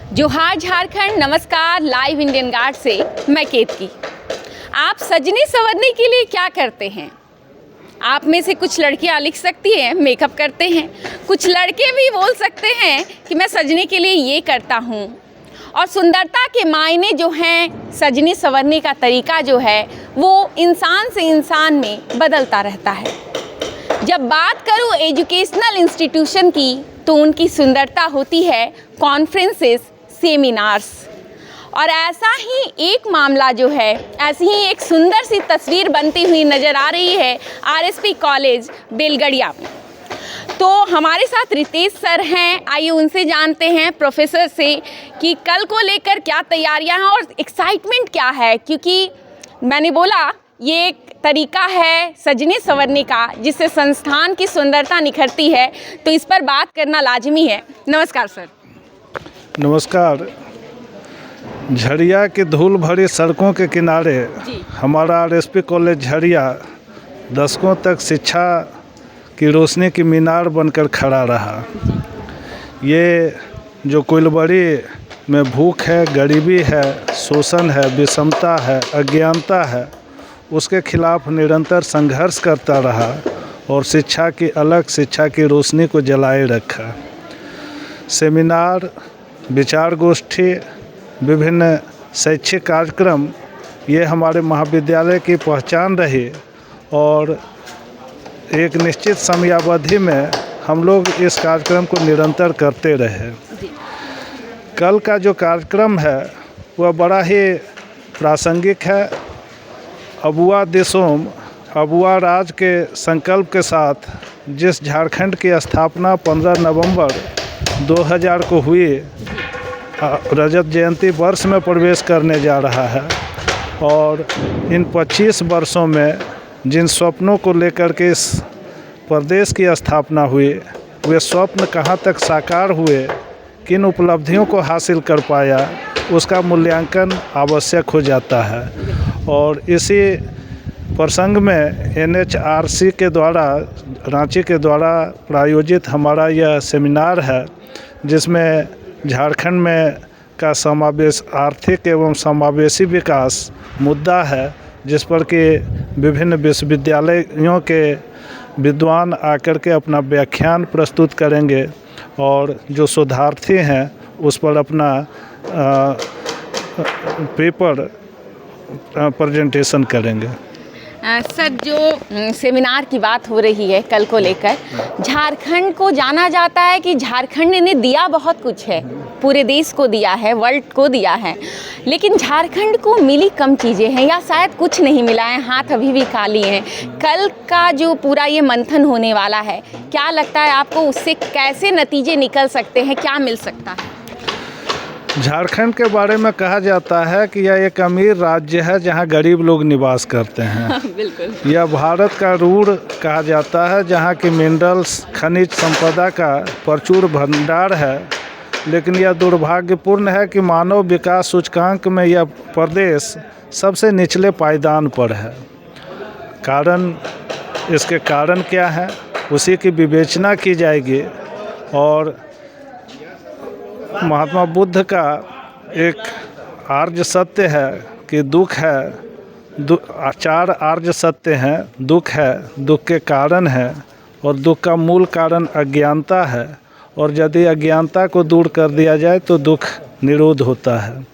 जोहार झारखंड, नमस्कार। Live Indian guard से मैं केतकी। आप सजने संवरने के लिए क्या करते हैं? आप में से कुछ लड़कियां लिख सकती हैं मेकअप करते हैं, कुछ लड़के भी बोल सकते हैं कि मैं सजने के लिए ये करता हूँ। और सुंदरता के मायने जो हैं, सजने संवरने का तरीका जो है वो इंसान से इंसान में बदलता रहता है। जब बात करूँ एजुकेशनल इंस्टीट्यूशन की तो उनकी सुंदरता होती है कॉन्फ्रेंसेस, सेमिनार्स। और ऐसा ही एक मामला जो है, ऐसी ही एक सुंदर सी तस्वीर बनती हुई नज़र आ रही है आरएसपी कॉलेज बेलगड़िया में। तो हमारे साथ रितेश सर हैं, आइए उनसे जानते हैं प्रोफेसर से कि कल को लेकर क्या तैयारियां हैं और एक्साइटमेंट क्या है। क्योंकि मैंने बोला ये एक तरीका है सजने संवरने का जिससे संस्थान की सुंदरता निखरती है, तो इस पर बात करना लाजमी है। नमस्कार सर। नमस्कार। झरिया की धूल भरी सड़कों के किनारे हमारा आरएसपी कॉलेज झरिया दशकों तक शिक्षा की रोशनी की मीनार बनकर खड़ा रहा। ये जो कुलबड़ी में भूख है, गरीबी है, शोषण है, विषमता है, अज्ञानता है, उसके खिलाफ निरंतर संघर्ष करता रहा और शिक्षा की अलग शिक्षा की रोशनी को जलाए रखा। सेमिनार, विचार गोष्ठी, विभिन्न शैक्षिक कार्यक्रम ये हमारे महाविद्यालय की पहचान रही और एक निश्चित समयावधि में हम लोग इस कार्यक्रम को निरंतर करते रहे। कल का जो कार्यक्रम है वह बड़ा ही प्रासंगिक है। अबुआ दिसोम, अबुआ राज के संकल्प के साथ जिस झारखंड की स्थापना 15 नवंबर 2000 को हुई, रजत जयंती वर्ष में प्रवेश करने जा रहा है। और इन 25 वर्षों में जिन स्वप्नों को लेकर के इस प्रदेश की स्थापना हुई, वे स्वप्न कहाँ तक साकार हुए, किन उपलब्धियों को हासिल कर पाया, उसका मूल्यांकन आवश्यक हो जाता है। और इसी प्रसंग में NHRC के द्वारा, रांची के द्वारा प्रायोजित हमारा यह सेमिनार है, जिसमें झारखंड में का समावेश, आर्थिक एवं समावेशी विकास मुद्दा है, जिस पर कि विभिन्न विश्वविद्यालयों के विद्वान आकर के अपना व्याख्यान प्रस्तुत करेंगे और जो शोधार्थी हैं उस पर अपना पेपर प्रेजेंटेशन करेंगे। सर, जो सेमिनार की बात हो रही है कल को लेकर, झारखंड को जाना जाता है कि झारखंड ने दिया बहुत कुछ है, पूरे देश को दिया है, वर्ल्ड को दिया है, लेकिन झारखंड को मिली कम चीज़ें हैं या शायद कुछ नहीं मिला है, हाथ अभी भी खाली हैं। कल का जो पूरा ये मंथन होने वाला है, क्या लगता है आपको उससे कैसे नतीजे निकल सकते हैं, क्या मिल सकता है? झारखंड के बारे में कहा जाता है कि यह एक अमीर राज्य है जहां गरीब लोग निवास करते हैं। बिल्कुल। यह भारत का रूढ़ कहा जाता है जहां की मिनरल्स, खनिज संपदा का प्रचुर भंडार है। लेकिन यह दुर्भाग्यपूर्ण है कि मानव विकास सूचकांक में यह प्रदेश सबसे निचले पायदान पर है। इसके कारण क्या है, उसी की विवेचना की जाएगी। और महात्मा बुद्ध का एक आर्य सत्य है कि दुख है, 4 आर्य सत्य हैं। दुख है, दुख के कारण है, और दुख का मूल कारण अज्ञानता है। और यदि अज्ञानता को दूर कर दिया जाए तो दुख निरोध होता है।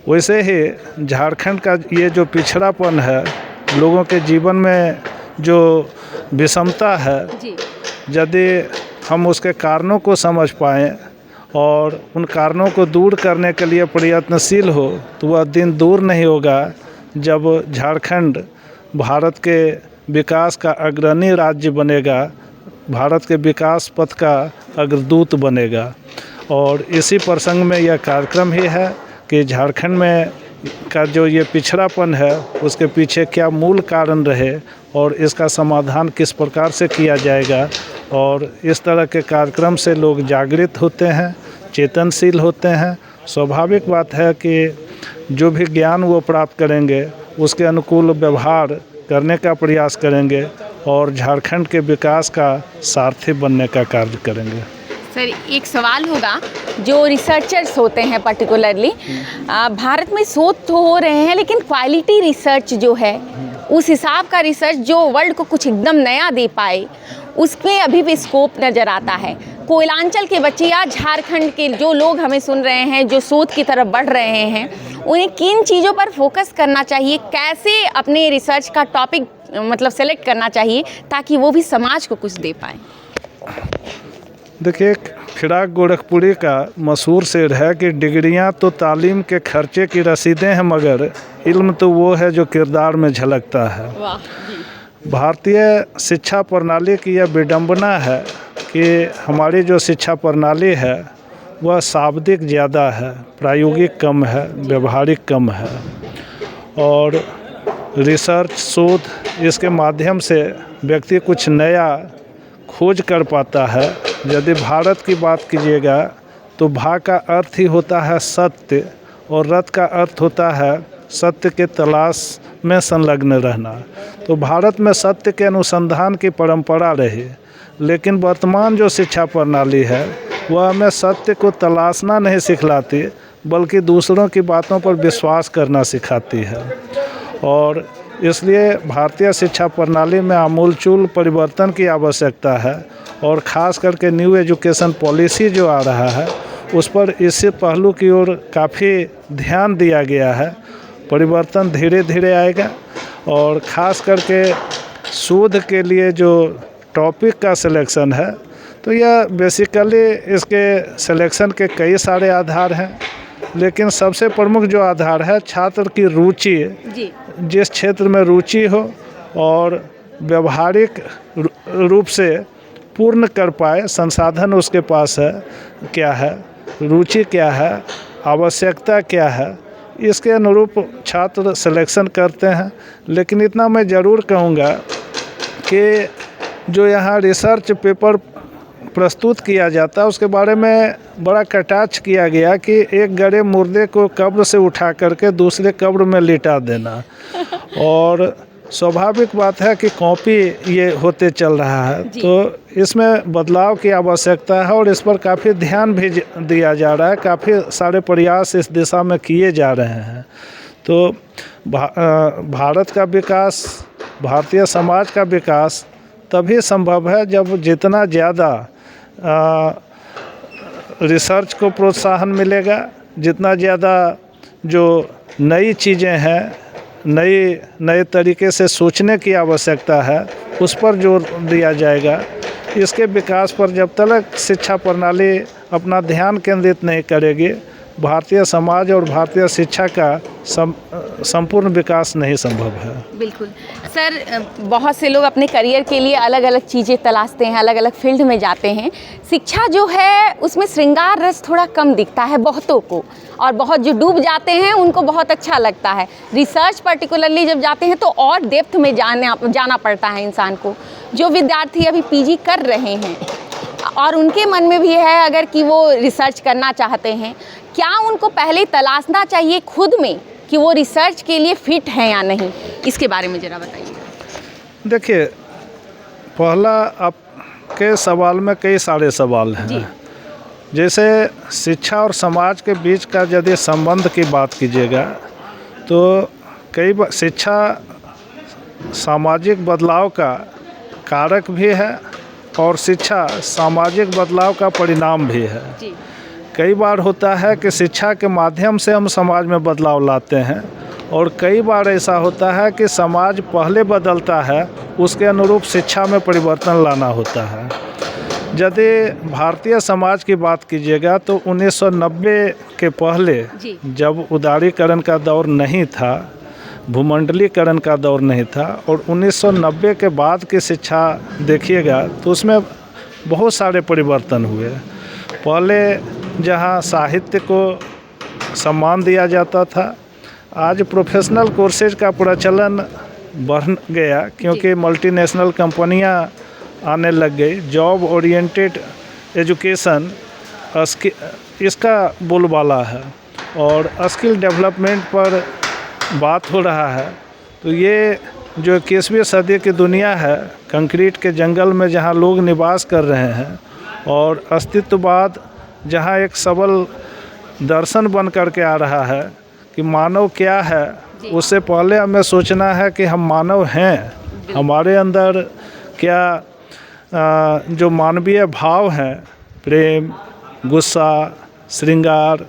वैसे ही झारखंड का ये जो पिछड़ापन है, लोगों के जीवन में जो विषमता है, यदि हम उसके कारणों को समझ पाएँ और उन कारणों को दूर करने के लिए प्रयत्नशील हो, तो वह दिन दूर नहीं होगा जब झारखंड भारत के विकास का अग्रणी राज्य बनेगा, भारत के विकास पथ का अग्रदूत बनेगा। और इसी प्रसंग में यह कार्यक्रम ही है कि झारखंड में का जो ये पिछड़ापन है उसके पीछे क्या मूल कारण रहे और इसका समाधान किस प्रकार से किया जाएगा। और इस तरह के कार्यक्रम से लोग जागृत होते हैं, चेतनशील होते हैं। स्वाभाविक बात है कि जो भी ज्ञान वो प्राप्त करेंगे उसके अनुकूल व्यवहार करने का प्रयास करेंगे और झारखंड के विकास का सारथी बनने का कार्य करेंगे। सर एक सवाल होगा, जो रिसर्चर्स होते हैं पर्टिकुलरली भारत में शोध तो हो रहे हैं, लेकिन क्वालिटी रिसर्च जो है उस हिसाब का रिसर्च जो वर्ल्ड को कुछ एकदम नया दे पाए, उसमें अभी भी स्कोप नज़र आता है। कोयलांचल के बच्चे या झारखंड के जो लोग हमें सुन रहे हैं, जो शोध की तरफ बढ़ रहे हैं, उन्हें किन चीज़ों पर फोकस करना चाहिए, कैसे अपने रिसर्च का टॉपिक मतलब सेलेक्ट करना चाहिए ताकि वो भी समाज को कुछ दे पाए? देखिए, फिराक गोरखपुरी का मशहूर शेर है कि डिग्रियां तो तालीम के खर्चे की रसीदें हैं, मगर इल्म तो वो है जो किरदार में झलकता है। वाह। भारतीय शिक्षा प्रणाली की यह विडंबना है कि हमारी जो शिक्षा प्रणाली है वह शाब्दिक ज़्यादा है, प्रायोगिक कम है, व्यवहारिक कम है। और रिसर्च, शोध, इसके माध्यम से व्यक्ति कुछ नया खोज कर पाता है। यदि भारत की बात कीजिएगा तो भा का अर्थ ही होता है सत्य, और रत का अर्थ होता है सत्य के तलाश में संलग्न रहना। तो भारत में सत्य के अनुसंधान की परंपरा रही, लेकिन वर्तमान जो शिक्षा प्रणाली है वह हमें सत्य को तलाशना नहीं सिखलाती, बल्कि दूसरों की बातों पर विश्वास करना सिखाती है। और इसलिए भारतीय शिक्षा प्रणाली में आमूलचूल परिवर्तन की आवश्यकता है, और ख़ास करके न्यू एजुकेशन पॉलिसी जो आ रहा है उस पर इसी पहलू की ओर काफ़ी ध्यान दिया गया है। परिवर्तन धीरे धीरे आएगा, और ख़ास करके शोध के लिए जो टॉपिक का सिलेक्शन है, तो यह बेसिकली इसके सिलेक्शन के कई सारे आधार हैं, लेकिन सबसे प्रमुख जो आधार है छात्र की रुचि, जिस क्षेत्र में रुचि हो और व्यवहारिक रूप से पूर्ण कर पाए, संसाधन उसके पास है क्या है, रुचि क्या है, आवश्यकता क्या है, इसके अनुरूप छात्र सिलेक्शन करते हैं। लेकिन इतना मैं ज़रूर कहूँगा कि जो यहाँ रिसर्च पेपर प्रस्तुत किया जाता है उसके बारे में बड़ा कटाक्ष किया गया कि एक गड़े मुर्दे को कब्र से उठा करके दूसरे कब्र में लिटा देना। और स्वाभाविक बात है कि कॉपी ये होते चल रहा है, तो इसमें बदलाव की आवश्यकता है, और इस पर काफ़ी ध्यान भी दिया जा रहा है। काफ़ी सारे प्रयास इस दिशा में किए जा रहे हैं। तो भारत का विकास, भारतीय समाज का विकास तभी संभव है जब जितना ज़्यादा रिसर्च को प्रोत्साहन मिलेगा, जितना ज़्यादा जो नई चीज़ें हैं, नए तरीके से सोचने की आवश्यकता है, उस पर जोर दिया जाएगा। इसके विकास पर जब तक शिक्षा प्रणाली अपना ध्यान केंद्रित नहीं करेगी, भारतीय समाज और भारतीय शिक्षा का संपूर्ण विकास नहीं संभव है। बिल्कुल सर, बहुत से लोग अपने करियर के लिए अलग अलग चीज़ें तलाशते हैं, अलग अलग फील्ड में जाते हैं। शिक्षा जो है उसमें श्रृंगार रस थोड़ा कम दिखता है बहुतों को, और बहुत जो डूब जाते हैं उनको बहुत अच्छा लगता है। रिसर्च पर्टिकुलरली जब जाते हैं तो और डेप्थ में जाना पड़ता है इंसान को। जो विद्यार्थी अभी पीजी कर रहे हैं और उनके मन में भी है अगर कि वो रिसर्च करना चाहते हैं, क्या उनको पहले तलाशना चाहिए खुद में कि वो रिसर्च के लिए फिट है या नहीं? इसके बारे में ज़रा बताइए। देखिए, पहला आपके सवाल में कई सारे सवाल हैं। जैसे शिक्षा और समाज के बीच का यदि संबंध की बात कीजिएगा तो कई बार शिक्षा सामाजिक बदलाव का कारक भी है और शिक्षा सामाजिक बदलाव का परिणाम भी है। कई बार होता है कि शिक्षा के माध्यम से हम समाज में बदलाव लाते हैं, और कई बार ऐसा होता है कि समाज पहले बदलता है, उसके अनुरूप शिक्षा में परिवर्तन लाना होता है। यदि भारतीय समाज की बात कीजिएगा तो 1990 के पहले जब उदारीकरण का दौर नहीं था, भूमंडलीकरण का दौर नहीं था, और 1990 के बाद की शिक्षा देखिएगा तो उसमें बहुत सारे परिवर्तन हुए। पहले जहाँ साहित्य को सम्मान दिया जाता था, आज प्रोफेशनल कोर्सेज का प्रचलन बढ़ गया क्योंकि मल्टीनेशनल कंपनियां आने लग गई। जॉब ओरिएंटेड एजुकेशन इसका बोलबाला है, और स्किल डेवलपमेंट पर बात हो रहा है। तो ये जो 21वीं सदी की दुनिया है, कंक्रीट के जंगल में जहाँ लोग निवास कर रहे हैं, और अस्तित्ववाद जहाँ एक सबल दर्शन बन कर के आ रहा है कि मानव क्या है, उससे पहले हमें सोचना है कि हम मानव हैं, हमारे अंदर क्या जो मानवीय भाव हैं, प्रेम, गुस्सा, श्रृंगार,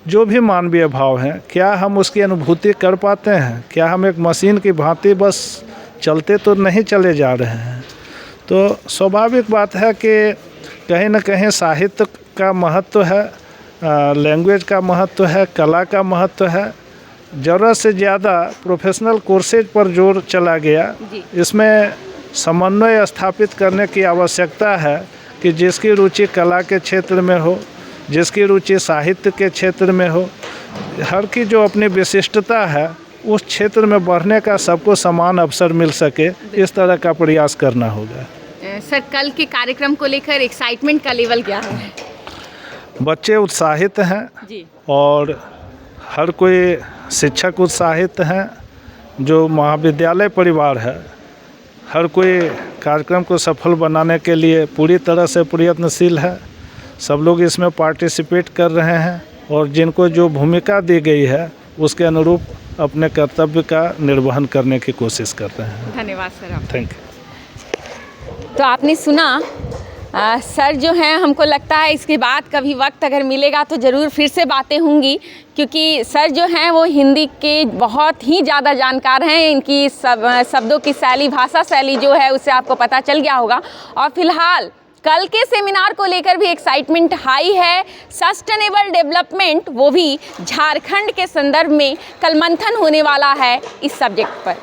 जो भी मानवीय भाव हैं, क्या हम उसकी अनुभूति कर पाते हैं? क्या हम एक मशीन की भांति बस चलते तो नहीं चले जा रहे हैं? तो स्वाभाविक बात है कि कहीं ना कहीं साहित्य का महत्व है, लैंग्वेज का महत्व है, कला का महत्व है। ज़रूरत से ज़्यादा प्रोफेशनल कोर्सेज पर जोर चला गया। इसमें समन्वय स्थापित करने की आवश्यकता है कि जिसकी रुचि कला के क्षेत्र में हो, जिसकी रुचि साहित्य के क्षेत्र में हो, हर की जो अपनी विशिष्टता है उस क्षेत्र में बढ़ने का सबको समान अवसर मिल सके, इस तरह का प्रयास करना होगा। सर, कल के कार्यक्रम को लेकर एक्साइटमेंट का लेवल क्या है? बच्चे उत्साहित हैं जी। और हर कोई शिक्षक उत्साहित हैं। जो महाविद्यालय परिवार है, हर कोई कार्यक्रम को सफल बनाने के लिए पूरी तरह से प्रयत्नशील है। सब लोग इसमें पार्टिसिपेट कर रहे हैं और जिनको जो भूमिका दी गई है उसके अनुरूप अपने कर्तव्य का निर्वहन करने की कोशिश कर रहे हैं। धन्यवाद सर। Thank you. तो आपने सुना, सर जो हैं, हमको लगता है इसके बाद कभी वक्त अगर मिलेगा तो ज़रूर फिर से बातें होंगी, क्योंकि सर जो हैं वो हिंदी के बहुत ही ज़्यादा जानकार हैं। इनकी शब्दों की शैली, भाषा शैली जो है उससे आपको पता चल गया होगा। और फिलहाल कल के सेमिनार को लेकर भी एक्साइटमेंट हाई है। सस्टेनेबल डेवलपमेंट, वो भी झारखंड के संदर्भ में कल मंथन होने वाला है इस सब्जेक्ट पर।